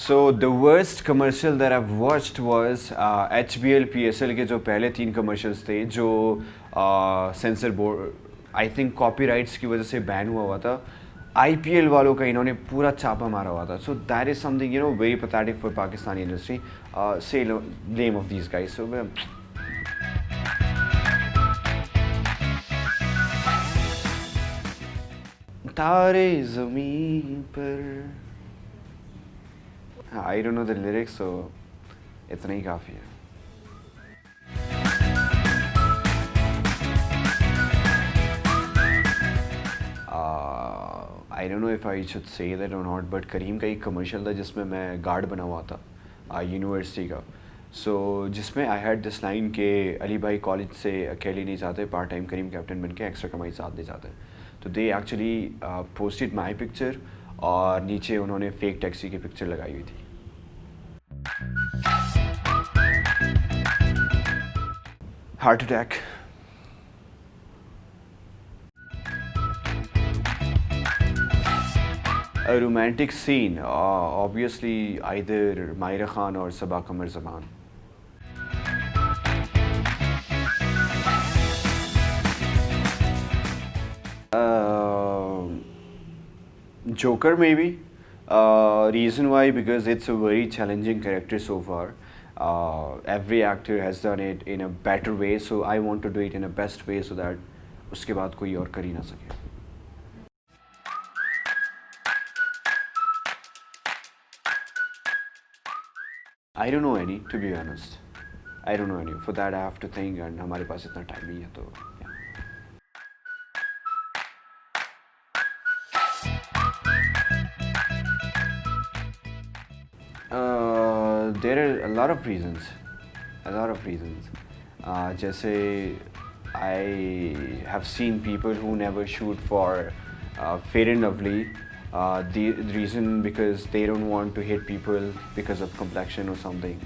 So the worst commercial that I've watched was HBL PSL के जो पहले 3 commercials थे जो sensor board I think copyrights की वजह से बैन हुआ था. IPL वालों का इन्होंने पूरा छापा मारा हुआ था. So that is something very pathetic for Pakistani industry. से नेम ऑफ दीज गाइस. सो तारे ज़मीं पर. I don't know the lyrics, so इतना ही काफ़ी है. I don't know if I should say that or not, but करीम का एक कमर्शियल था जिसमें मैं गार्ड बना हुआ था यूनिवर्सिटी का. सो जिसमें आई हैड दिस लाइन के अली भाई कॉलेज से अकेले नहीं जाते, पार्ट टाइम करीम कैप्टन बन के एक्स्ट्रा कमाई साथ नहीं जाते. तो they actually posted my picture और नीचे उन्होंने फेक टैक्सी की पिक्चर लगाई हुई थी. Heart attack. A romantic scene, obviously either Maira Khan or Sabah Qamar Zaman. Joker maybe. Reason why, because it's a very challenging character so far. Every actor has done it in a better way, so I want to do it in a best way so that उसके बाद कोई और कर ही ना सके. I don't know any, to be honest. I don't know any. For that I have to think, and हमारे पास इतना time नहीं है तो. There are a lot of reasons. जैसे I have seen people who never shoot for Fair and Lovely. The reason because they don't want to hit people because of complexion or something.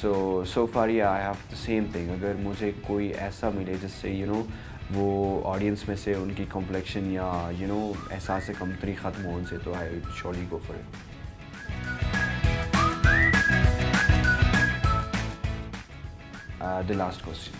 So far yeah, I have the same thing. अगर मुझे कोई ऐसा मिले जिससे वो audience में से उनकी complexion या एहसास कमतरी ख़त्म हो उनसे, तो I surely go for it. The last question.